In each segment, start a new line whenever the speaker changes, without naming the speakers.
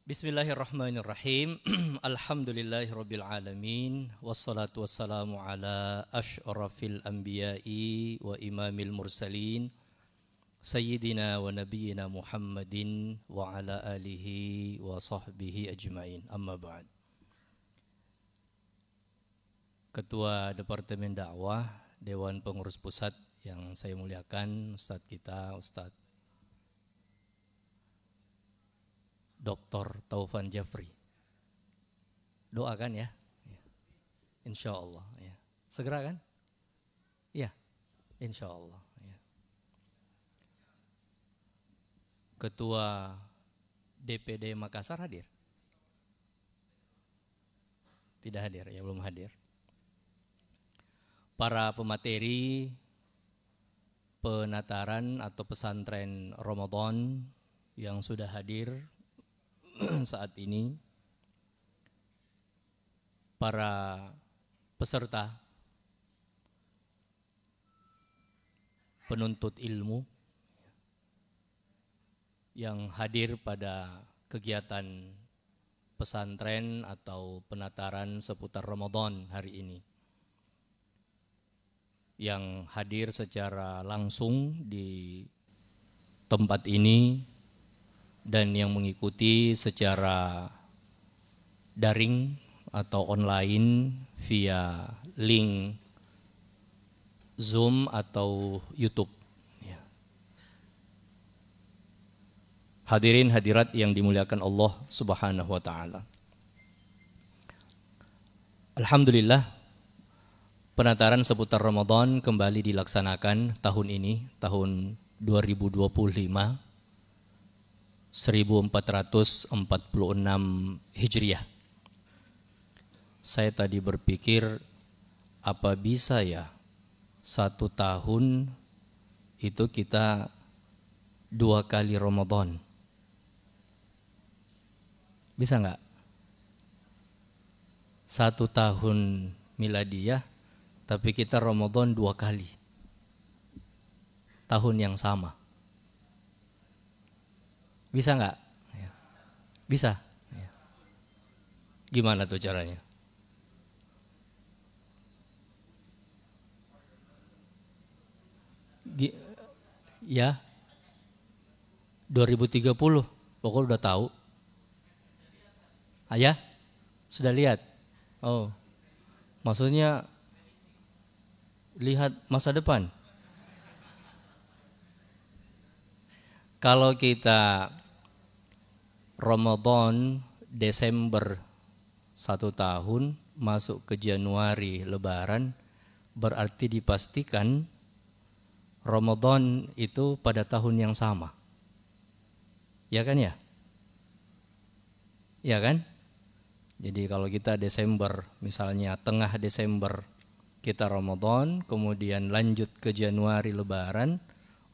Bismillahirrahmanirrahim. Alhamdulillahirabbil alamin wassalatu wassalamu ala asyrafil anbiya'i wa imamil mursalin sayyidina wa nabiyyina Muhammadin wa ala alihi wa sahbihi ajmain. Amma ba'd. Ketua Departemen Dakwah Dewan Pengurus Pusat yang saya muliakan, Ustadz kita, Ustadz Dr. Taufan Jafri. Doakan ya. Insya Allah ya. Segera kan? Iya. Insya Allah ya. Ketua DPD Makassar hadir? Tidak hadir ya, belum hadir. Para pemateri penataran atau pesantren Ramadan yang sudah hadir saat ini, para peserta penuntut ilmu yang hadir pada kegiatan pesantren atau penataran seputar Ramadan hari ini, yang hadir secara langsung di tempat ini dan yang mengikuti secara daring atau online via link Zoom atau YouTube. Ya. Hadirin hadirat yang dimuliakan Allah Subhanahu wa taala. Alhamdulillah, penataran seputar Ramadan kembali dilaksanakan tahun ini, tahun 2025. 1446 Hijriah. Saya tadi berpikir, apa bisa ya 1 tahun itu kita 2 kali Ramadan? Bisa nggak? 1 tahun miladiyah, tapi kita Ramadan 2 kali. Tahun yang sama. Bisa nggak? Ya. Bisa. Ya. Gimana tuh caranya? Ya, 2030. Pokoknya udah tahu. Ayah, sudah lihat? Oh, maksudnya lihat masa depan. Kalau kita Ramadan Desember 1 tahun masuk ke Januari Lebaran, berarti dipastikan Ramadan itu pada tahun yang sama. Ya kan ya? Ya kan? Jadi kalau kita Desember, misalnya tengah Desember kita Ramadan, kemudian lanjut ke Januari Lebaran,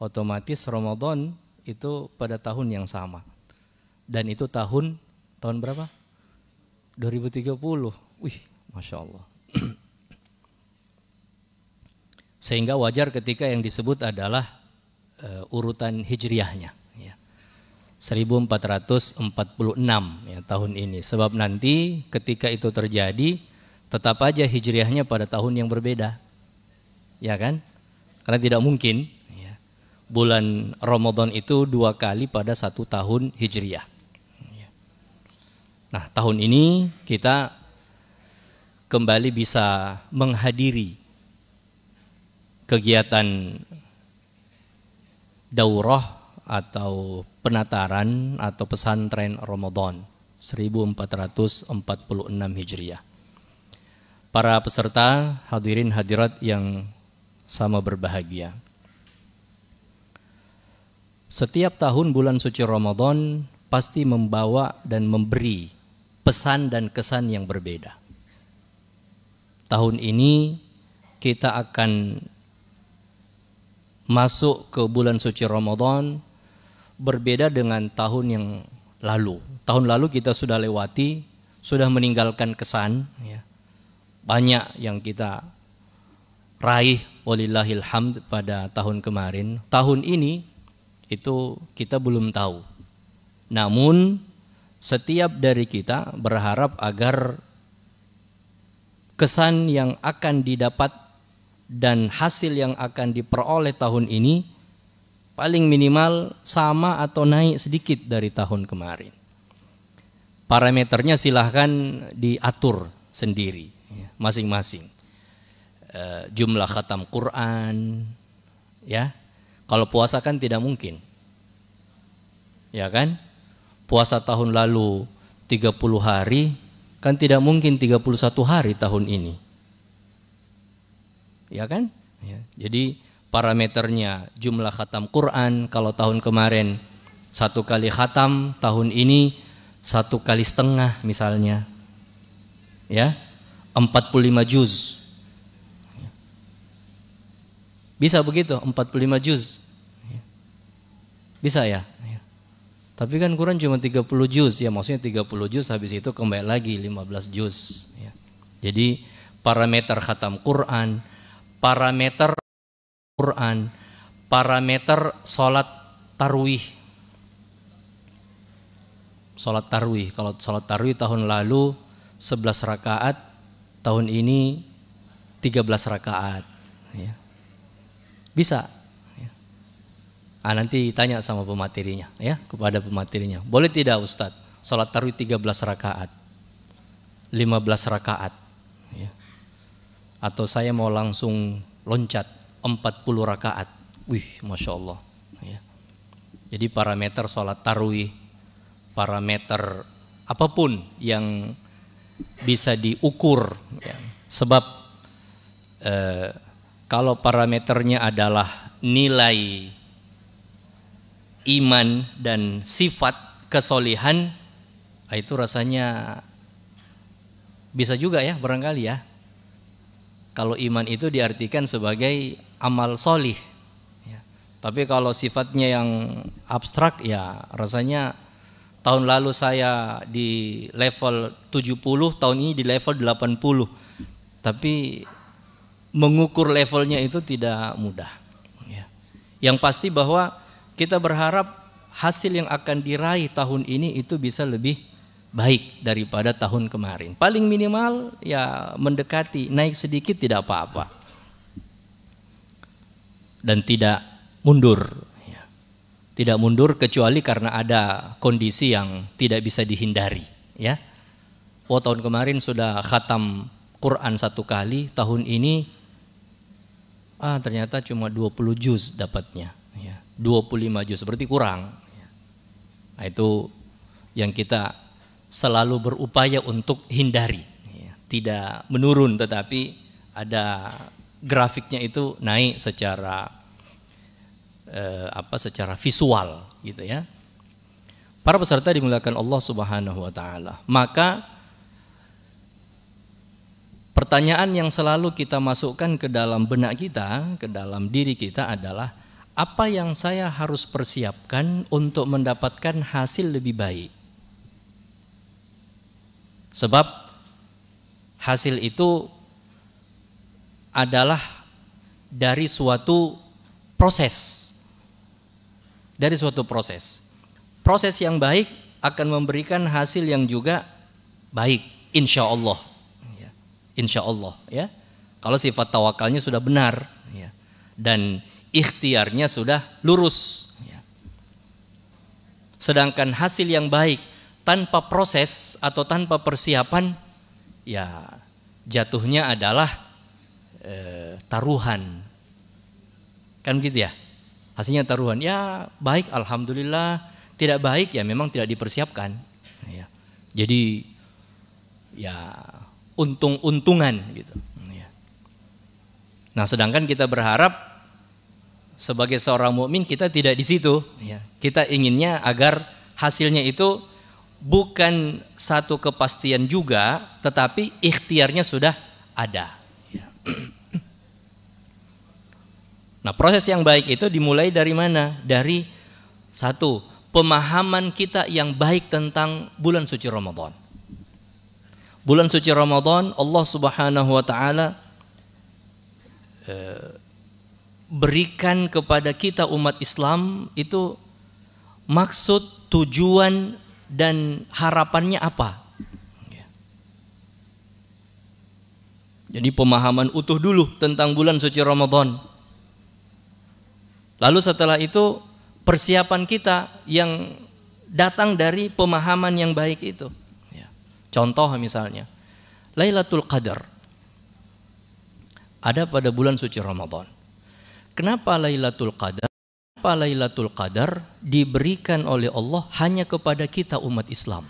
otomatis Ramadan itu pada tahun yang sama. Dan itu tahun berapa? 2030. Wih, Masya Allah. Sehingga wajar ketika yang disebut adalah urutan hijriahnya ya. 1446 ya, tahun ini. Sebab nanti ketika itu terjadi, tetap aja hijriahnya pada tahun yang berbeda. Ya kan? Karena tidak mungkin bulan Ramadan itu 2 kali pada 1 tahun hijriah. Nah, tahun ini kita kembali bisa menghadiri kegiatan daurah atau penataran atau pesantren Ramadan 1446 Hijriah. Para peserta, hadirin hadirat yang sama berbahagia. Setiap tahun bulan suci Ramadan pasti membawa dan memberi pesan dan kesan yang berbeda. Tahun ini kita akan masuk ke bulan suci Ramadan berbeda dengan tahun yang lalu. Tahun lalu kita sudah lewati, sudah meninggalkan kesan. Ya. Banyak yang kita raih, walillahil hamd, pada tahun kemarin. Tahun ini itu kita belum tahu. Namun setiap dari kita berharap agar kesan yang akan didapat dan hasil yang akan diperoleh tahun ini paling minimal sama atau naik sedikit dari tahun kemarin. Parameternya silahkan diatur sendiri masing-masing. Jumlah khatam Quran, ya. Kalau puasa kan tidak mungkin, ya kan? Puasa tahun lalu 30 hari, kan tidak mungkin 31 hari tahun ini, ya kan? Ya. Jadi parameternya jumlah khatam Quran. Kalau tahun kemarin 1 kali khatam, tahun ini 1,5 kali misalnya, ya, 45 juz. Bisa begitu, 45 juz. Bisa ya? Tapi kan Quran cuma 30 juz, ya maksudnya 30 juz, habis itu kembali lagi 15 juz. Ya. Jadi parameter khatam Quran, parameter sholat tarwih. Sholat tarwih, kalau sholat tarwih tahun lalu 11 rakaat, tahun ini 13 rakaat. Ya. Bisa. Nanti tanya sama pematerinya, ya, kepada pematerinya. Boleh tidak Ustadz, sholat tarawih 13 rakaat, 15 rakaat, ya. Atau saya mau langsung loncat 40 rakaat. Wih, Masya Allah, ya. Jadi parameter sholat tarawih, parameter apapun yang bisa diukur, ya. Sebab kalau parameternya adalah nilai iman dan sifat kesolihan, itu rasanya bisa juga ya barangkali ya. Kalau iman itu diartikan sebagai amal solih, ya. Tapi kalau sifatnya yang abstrak, ya rasanya tahun lalu saya di level 70, tahun ini di level 80. Tapi mengukur levelnya itu tidak mudah, ya. Yang pasti bahwa kita berharap hasil yang akan diraih tahun ini itu bisa lebih baik daripada tahun kemarin. Paling minimal ya mendekati, naik sedikit tidak apa-apa. Dan tidak mundur. Ya. Tidak mundur kecuali karena ada kondisi yang tidak bisa dihindari. Ya. Oh, tahun kemarin sudah khatam Quran 1 kali, tahun ini ternyata cuma 20 juz dapatnya. 25 juz, berarti kurang. Nah, itu yang kita selalu berupaya untuk hindari, ya. Tidak menurun, tetapi ada grafiknya itu naik secara secara visual, gitu ya. Para peserta dimuliakan Allah Subhanahu wa taala. Maka pertanyaan yang selalu kita masukkan ke dalam benak kita, ke dalam diri kita adalah, apa yang saya harus persiapkan untuk mendapatkan hasil lebih baik? Sebab hasil itu adalah dari suatu proses. Dari suatu proses. Proses yang baik akan memberikan hasil yang juga baik, insya Allah. Insya Allah, ya. Kalau sifat tawakalnya sudah benar, ya. Dan ikhtiarnya sudah lurus, ya. Sedangkan hasil yang baik tanpa proses atau tanpa persiapan, ya jatuhnya adalah taruhan, kan gitu ya. Hasilnya taruhan, ya baik alhamdulillah, tidak baik ya memang tidak dipersiapkan, ya. Jadi ya untung-untungan gitu, ya. Nah, sedangkan kita berharap sebagai seorang mukmin kita tidak di situ, ya. Kita inginnya agar hasilnya itu bukan satu kepastian juga, tetapi ikhtiarnya sudah ada, ya. Nah, proses yang baik itu dimulai dari mana? Dari satu, pemahaman kita yang baik tentang bulan suci Ramadan. Bulan suci Ramadan Allah Subhanahu wa taala berikan kepada kita umat Islam itu maksud, tujuan dan harapannya apa. Jadi pemahaman utuh dulu tentang bulan suci Ramadan. Lalu setelah itu persiapan kita yang datang dari pemahaman yang baik itu. Contoh misalnya Lailatul Qadar ada pada bulan suci Ramadan. Kenapa Lailatul Qadar? Kenapa Lailatul Qadar diberikan oleh Allah hanya kepada kita umat Islam?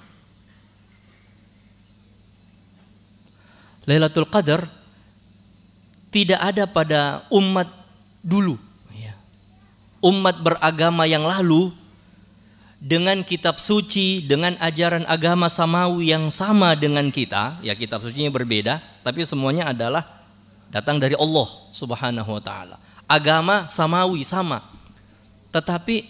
Lailatul Qadar tidak ada pada umat dulu, umat beragama yang lalu dengan kitab suci, dengan ajaran agama samawi yang sama dengan kita. Ya, kitab sucinya berbeda, tapi semuanya adalah datang dari Allah Subhanahu wa taala. Agama samawi sama. Tetapi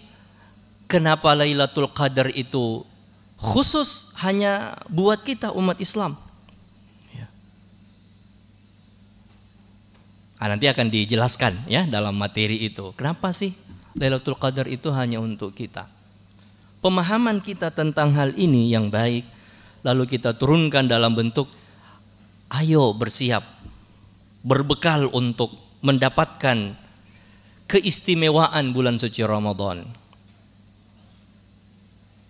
kenapa Lailatul Qadar itu khusus hanya buat kita umat Islam? Nanti akan dijelaskan ya dalam materi itu. Kenapa sih Lailatul Qadar itu hanya untuk kita? Pemahaman kita tentang hal ini yang baik, lalu kita turunkan dalam bentuk ayo bersiap, berbekal untuk mendapatkan keistimewaan bulan suci Ramadan.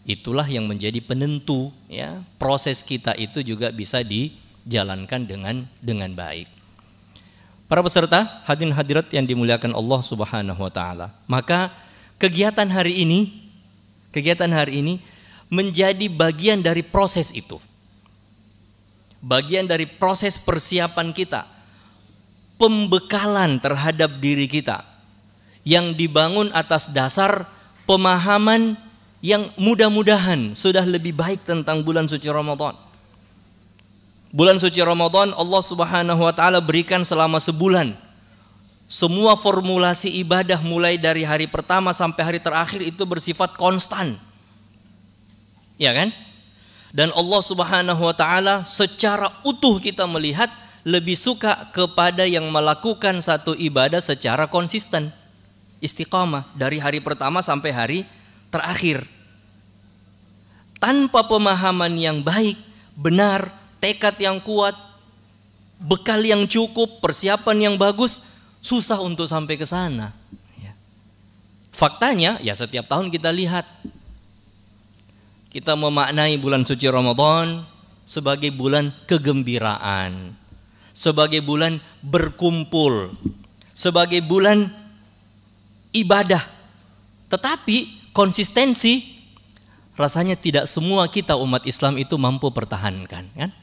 Itulah yang menjadi penentu ya, proses kita itu juga bisa dijalankan dengan baik. Para peserta, hadirin hadirat yang dimuliakan Allah Subhanahu wa taala. Maka kegiatan hari ini menjadi bagian dari proses itu. Bagian dari proses persiapan kita. Pembekalan terhadap diri kita yang dibangun atas dasar pemahaman yang mudah-mudahan sudah lebih baik tentang bulan suci Ramadan. Bulan suci Ramadan Allah Subhanahu wa taala berikan selama sebulan. Semua formulasi ibadah mulai dari hari pertama sampai hari terakhir itu bersifat konstan. Ya kan? Dan Allah Subhanahu wa taala secara utuh kita melihat lebih suka kepada yang melakukan satu ibadah secara konsisten. Istiqamah dari hari pertama sampai hari terakhir. Tanpa pemahaman yang baik, benar, tekad yang kuat, bekal yang cukup, persiapan yang bagus, susah untuk sampai ke sana. Faktanya, ya setiap tahun kita lihat, kita memaknai bulan suci Ramadan sebagai bulan kegembiraan, sebagai bulan berkumpul, sebagai bulan ibadah. Tetapi konsistensi rasanya tidak semua kita umat Islam itu mampu pertahankan, kan?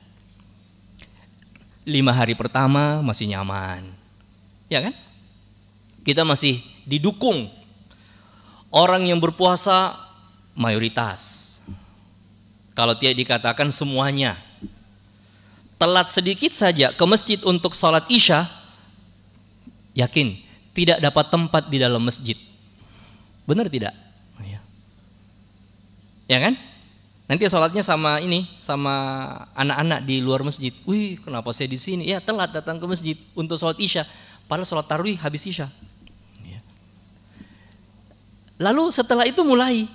5 hari pertama masih nyaman, ya kan? Kita masih didukung. Orang yang berpuasa mayoritas, kalau tidak dikatakan semuanya. Telat sedikit saja ke masjid untuk sholat isya, yakin tidak dapat tempat di dalam masjid. Benar tidak? Ya kan? Nanti sholatnya sama anak-anak di luar masjid. Wih, kenapa saya di sini? Ya, telat datang ke masjid untuk sholat isya. Padahal sholat tarawih habis isya. Lalu setelah itu mulai,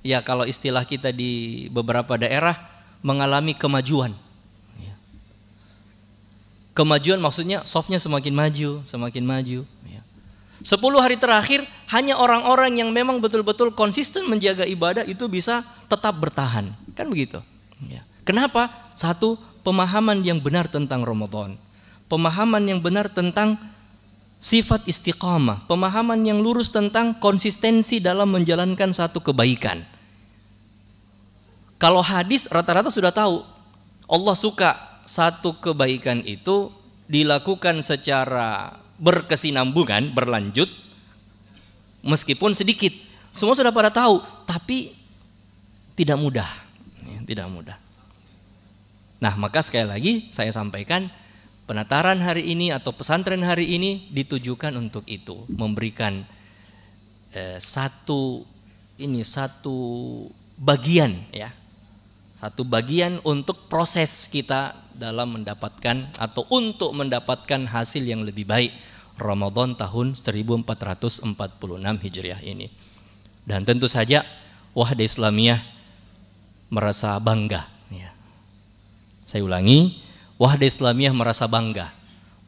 ya kalau istilah kita di beberapa daerah mengalami kemajuan. Kemajuan maksudnya softnya semakin maju. 10 hari terakhir hanya orang-orang yang memang betul-betul konsisten menjaga ibadah itu bisa tetap bertahan. Kan begitu. Kenapa? Satu, pemahaman yang benar tentang Ramadan. Pemahaman yang benar tentang sifat istiqamah. Pemahaman yang lurus tentang konsistensi dalam menjalankan satu kebaikan. Kalau hadis rata-rata sudah tahu. Allah suka satu kebaikan itu dilakukan secara berkesinambungan, berlanjut, meskipun sedikit. Semua sudah pada tahu, tapi tidak mudah. Nah, maka sekali lagi saya sampaikan, penataran hari ini atau pesantren hari ini ditujukan untuk itu, memberikan satu bagian, ya, satu bagian untuk proses kita dalam mendapatkan atau untuk mendapatkan hasil yang lebih baik Ramadan tahun 1446 Hijriah ini. Dan tentu saja Wahda Islamiyah merasa bangga. Ya. Saya ulangi, Wahda Islamiyah merasa bangga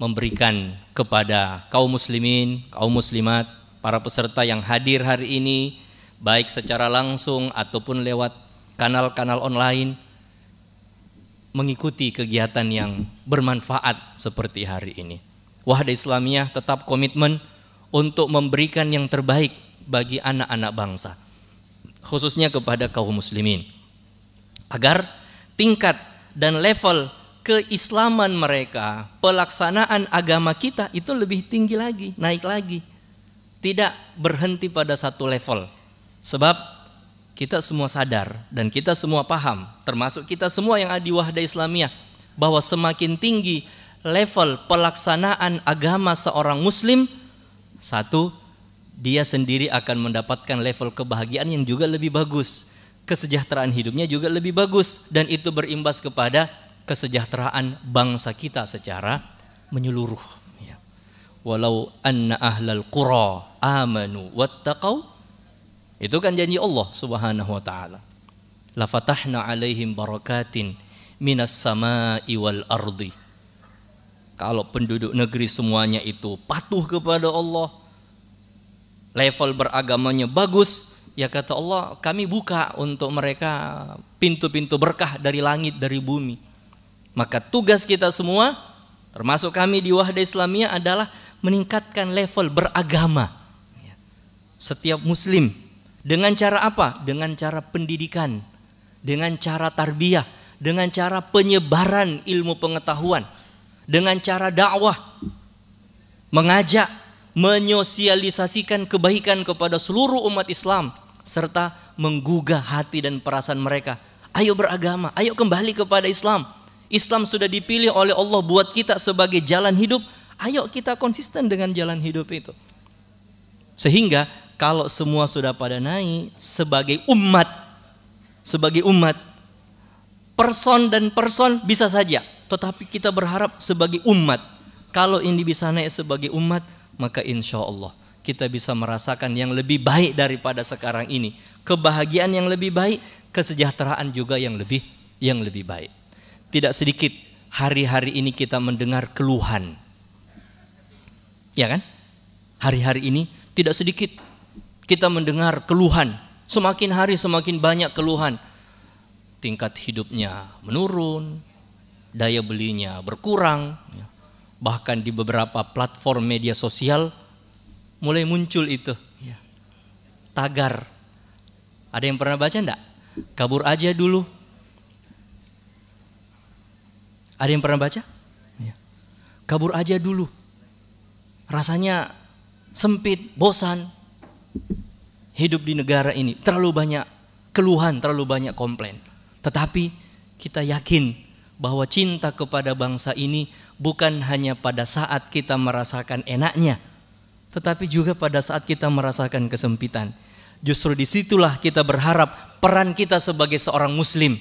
memberikan kepada kaum muslimin, kaum muslimat, para peserta yang hadir hari ini, baik secara langsung ataupun lewat kanal-kanal online, mengikuti kegiatan yang bermanfaat seperti hari ini. Wahda Islamiyah tetap komitmen untuk memberikan yang terbaik bagi anak-anak bangsa, khususnya kepada kaum muslimin, agar tingkat dan level keislaman mereka, pelaksanaan agama kita itu lebih tinggi lagi, naik lagi. Tidak berhenti pada satu level. Sebab kita semua sadar dan kita semua paham, termasuk kita semua yang ada di Wahda Islamiyah, bahwa semakin tinggi level pelaksanaan agama seorang muslim, satu, dia sendiri akan mendapatkan level kebahagiaan yang juga lebih bagus, kesejahteraan hidupnya juga lebih bagus, dan itu berimbas kepada kesejahteraan bangsa kita secara menyeluruh. Ya. Walau anna ahlal qura amanu wattaqau, itu kan janji Allah Subhanahu wa taala. La fatahna alaihim barakatin minas samai wal ardi. Kalau penduduk negeri semuanya itu patuh kepada Allah, level beragamanya bagus, ya kata Allah, kami buka untuk mereka pintu-pintu berkah dari langit, dari bumi. Maka tugas kita semua, termasuk kami di Wahda Islamiyah, adalah meningkatkan level beragama setiap muslim. Dengan cara apa? Dengan cara pendidikan, dengan cara tarbiyah, dengan cara penyebaran ilmu pengetahuan, dengan cara dakwah, mengajak, menyosialisasikan kebaikan kepada seluruh umat Islam, serta menggugah hati dan perasaan mereka. Ayo beragama, ayo kembali kepada Islam. Islam sudah dipilih oleh Allah buat kita sebagai jalan hidup. Ayo kita konsisten dengan jalan hidup itu. Sehingga kalau semua sudah pada naik sebagai umat, person dan person bisa saja, tetapi kita berharap sebagai umat. Kalau ini bisa naik sebagai umat, maka insya Allah kita bisa merasakan yang lebih baik daripada sekarang ini. Kebahagiaan yang lebih baik, kesejahteraan juga yang lebih baik. Tidak sedikit hari-hari ini kita mendengar keluhan. Ya kan? Hari-hari ini tidak sedikit kita mendengar keluhan. Semakin hari semakin banyak keluhan. Tingkat hidupnya menurun, daya belinya berkurang. Bahkan di beberapa platform media sosial mulai muncul itu. Tagar. Ada yang pernah baca enggak? Kabur aja dulu. Ada yang pernah baca? Kabur aja dulu. Rasanya sempit, bosan. Hidup di negara ini terlalu banyak keluhan, terlalu banyak komplain. Tetapi kita yakin bahwa cinta kepada bangsa ini bukan hanya pada saat kita merasakan enaknya, tetapi juga pada saat kita merasakan kesempitan. Justru disitulah kita berharap peran kita sebagai seorang muslim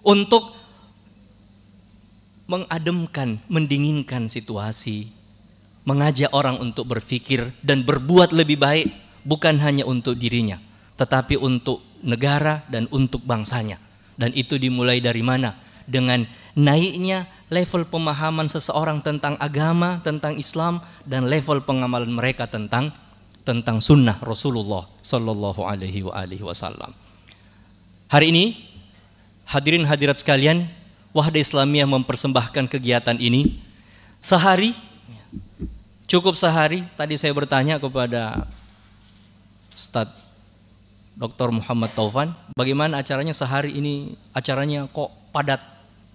untuk mengademkan, mendinginkan situasi, mengajak orang untuk berpikir dan berbuat lebih baik, bukan hanya untuk dirinya, tetapi untuk negara dan untuk bangsanya. Dan itu dimulai dari mana? Dengan naiknya level pemahaman seseorang tentang agama, tentang Islam, dan level pengamalan mereka tentang sunnah Rasulullah Sallallahu Alaihi Wasallam. Hari ini, hadirin hadirat sekalian, Wahda Islamiyah mempersembahkan kegiatan ini sehari, cukup sehari. Tadi saya bertanya kepada Ustadz Dr. Muhammad Taufan, bagaimana acaranya sehari ini? Acaranya kok padat?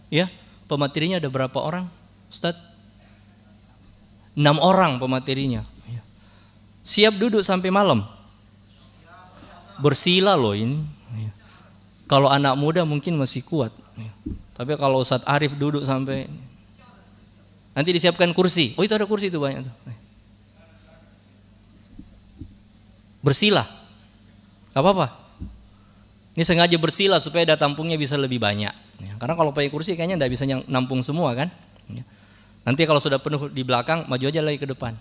Ya, pematerinya ada berapa orang, Ustadz? 6 orang pematerinya. Siap duduk sampai malam? Bersila loh ini. Kalau anak muda mungkin masih kuat. Tapi kalau Ustadz Arif duduk sampai, nanti disiapkan kursi. Oh itu ada kursi itu banyak tuh. Bersila. Gak apa-apa. Ini sengaja bersila supaya daya tampungnya bisa lebih banyak. Karena kalau pakai kursi kayaknya tidak bisa nampung semua kan. Nanti kalau sudah penuh di belakang, maju aja lagi ke depan.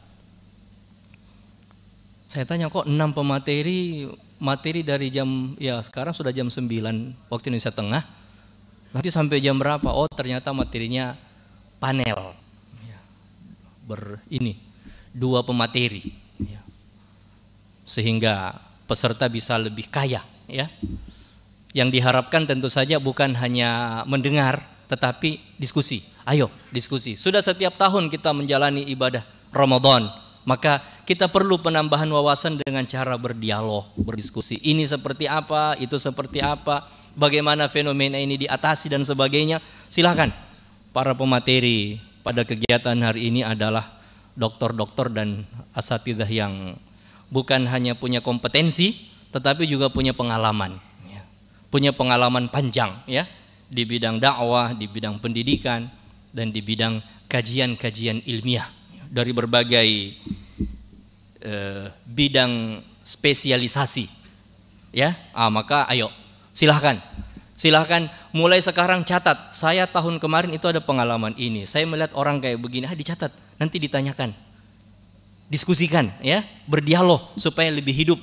Saya tanya kok 6 pemateri materi dari jam, ya sekarang sudah jam 9 waktu Indonesia Tengah. Nanti sampai jam berapa? Oh ternyata materinya panel. Ya, dua pemateri. Ya. Sehingga peserta bisa lebih kaya. Ya. Yang diharapkan tentu saja bukan hanya mendengar, tetapi diskusi. Ayo diskusi. Sudah setiap tahun kita menjalani ibadah Ramadan, maka kita perlu penambahan wawasan dengan cara berdialog, berdiskusi. Ini seperti apa, itu seperti apa, bagaimana fenomena ini diatasi dan sebagainya. Silakan. Para pemateri pada kegiatan hari ini adalah dokter-dokter dan asatidzah yang bukan hanya punya kompetensi, tetapi juga punya pengalaman. Punya pengalaman panjang ya, di bidang dakwah, di bidang pendidikan, dan di bidang kajian-kajian ilmiah dari berbagai bidang spesialisasi ya. Maka ayo silahkan mulai sekarang catat, saya tahun kemarin itu ada pengalaman ini, saya melihat orang kayak begini, dicatat, nanti ditanyakan, diskusikan ya, berdialog supaya lebih hidup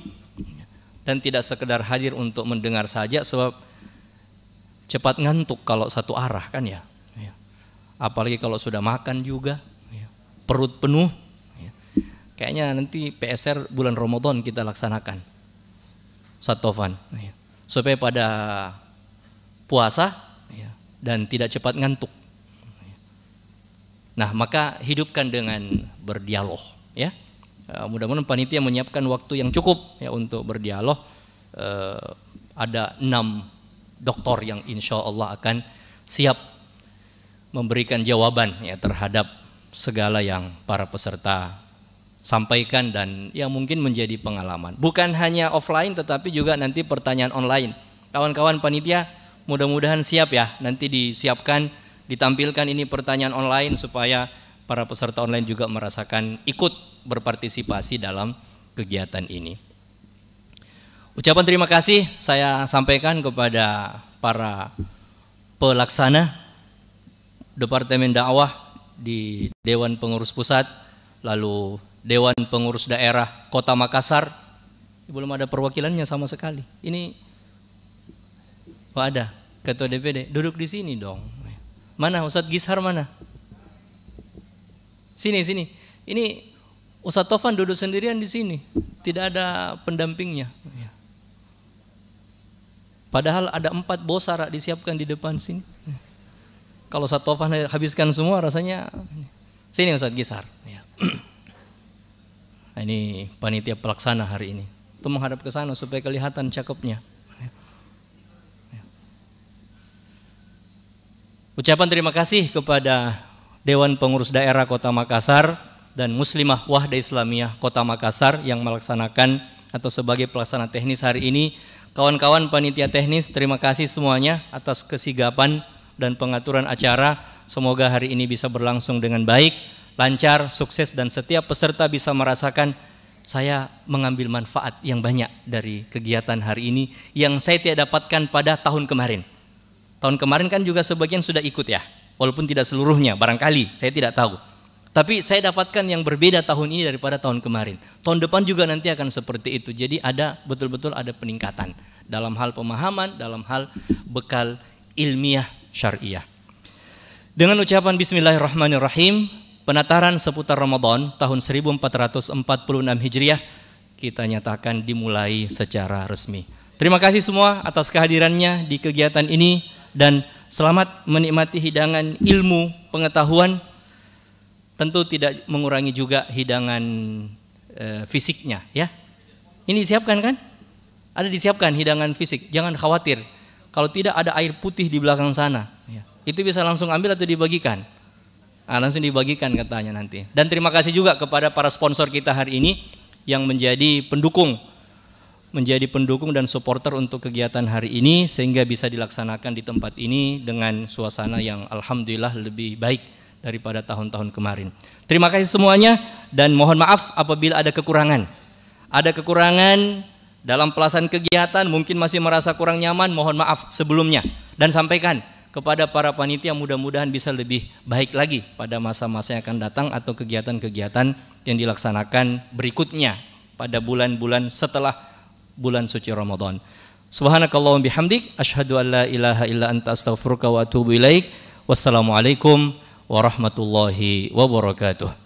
dan tidak sekedar hadir untuk mendengar saja, sebab cepat ngantuk kalau satu arah kan ya. Apalagi kalau sudah makan juga perut penuh. Kayaknya nanti PSR bulan Ramadan kita laksanakan Satovan supaya pada puasa dan tidak cepat ngantuk. Nah maka hidupkan dengan berdialog ya. Mudah-mudahan panitia menyiapkan waktu yang cukup ya untuk berdialog. Ada 6 doktor yang insya Allah akan siap memberikan jawaban ya terhadap segala yang para peserta sampaikan dan yang mungkin menjadi pengalaman. Bukan hanya offline tetapi juga nanti pertanyaan online. Kawan-kawan panitia mudah-mudahan siap ya, nanti disiapkan, ditampilkan ini pertanyaan online supaya para peserta online juga merasakan ikut berpartisipasi dalam kegiatan ini. Ucapan terima kasih saya sampaikan kepada para pelaksana Departemen Dakwah di Dewan Pengurus Pusat, lalu Dewan Pengurus Daerah Kota Makassar. Belum ada perwakilannya sama sekali. Ini ada Ketua DPD, duduk di sini dong. Mana Ustadz Gishar mana? Sini. Ini Ustadz Tovan duduk sendirian di sini, tidak ada pendampingnya. Padahal ada 4 bosara disiapkan di depan sini. Kalau Ustadz Tovan habiskan semua rasanya. Sini Ustadz Gishar. Nah, ini panitia pelaksana hari ini. Itu menghadap ke sana supaya kelihatan cakepnya. Ucapan terima kasih kepada Dewan Pengurus Daerah Kota Makassar dan Muslimah Wahda Islamiyah Kota Makassar yang melaksanakan atau sebagai pelaksana teknis hari ini. Kawan-kawan panitia teknis, terima kasih semuanya atas kesigapan dan pengaturan acara. Semoga hari ini bisa berlangsung dengan baik, lancar, sukses, dan setiap peserta bisa merasakan saya mengambil manfaat yang banyak dari kegiatan hari ini yang saya tidak dapatkan pada tahun kemarin. Tahun kemarin kan juga sebagian sudah ikut ya, walaupun tidak seluruhnya, barangkali, saya tidak tahu. Tapi saya dapatkan yang berbeda tahun ini daripada tahun kemarin. Tahun depan juga nanti akan seperti itu. Jadi ada betul-betul ada peningkatan dalam hal pemahaman, dalam hal bekal ilmiah syariah. Dengan ucapan Bismillahirrahmanirrahim, penataran seputar Ramadan tahun 1446 Hijriah kita nyatakan dimulai secara resmi. Terima kasih semua atas kehadirannya di kegiatan ini dan selamat menikmati hidangan ilmu pengetahuan. Tentu tidak mengurangi juga hidangan fisiknya ya. Ini disiapkan kan? Ada disiapkan hidangan fisik, jangan khawatir. Kalau tidak ada air putih di belakang sana ya. Itu bisa langsung ambil atau dibagikan. Langsung dibagikan katanya nanti. Dan terima kasih juga kepada para sponsor kita hari ini yang menjadi pendukung dan supporter untuk kegiatan hari ini sehingga bisa dilaksanakan di tempat ini dengan suasana yang alhamdulillah lebih baik daripada tahun-tahun kemarin. Terima kasih semuanya dan mohon maaf apabila ada kekurangan. Ada kekurangan dalam pelaksanaan kegiatan, mungkin masih merasa kurang nyaman, mohon maaf sebelumnya. Dan sampaikan kepada para panitia mudah-mudahan bisa lebih baik lagi pada masa-masa yang akan datang atau kegiatan-kegiatan yang dilaksanakan berikutnya pada bulan-bulan setelah bulan suci Ramadan. Subhanakallahumma bihamdik asyhadu an la ilaha illa anta astaghfiruka wa atubu ilaik. Wassalamualaikum warahmatullahi wabarakatuh.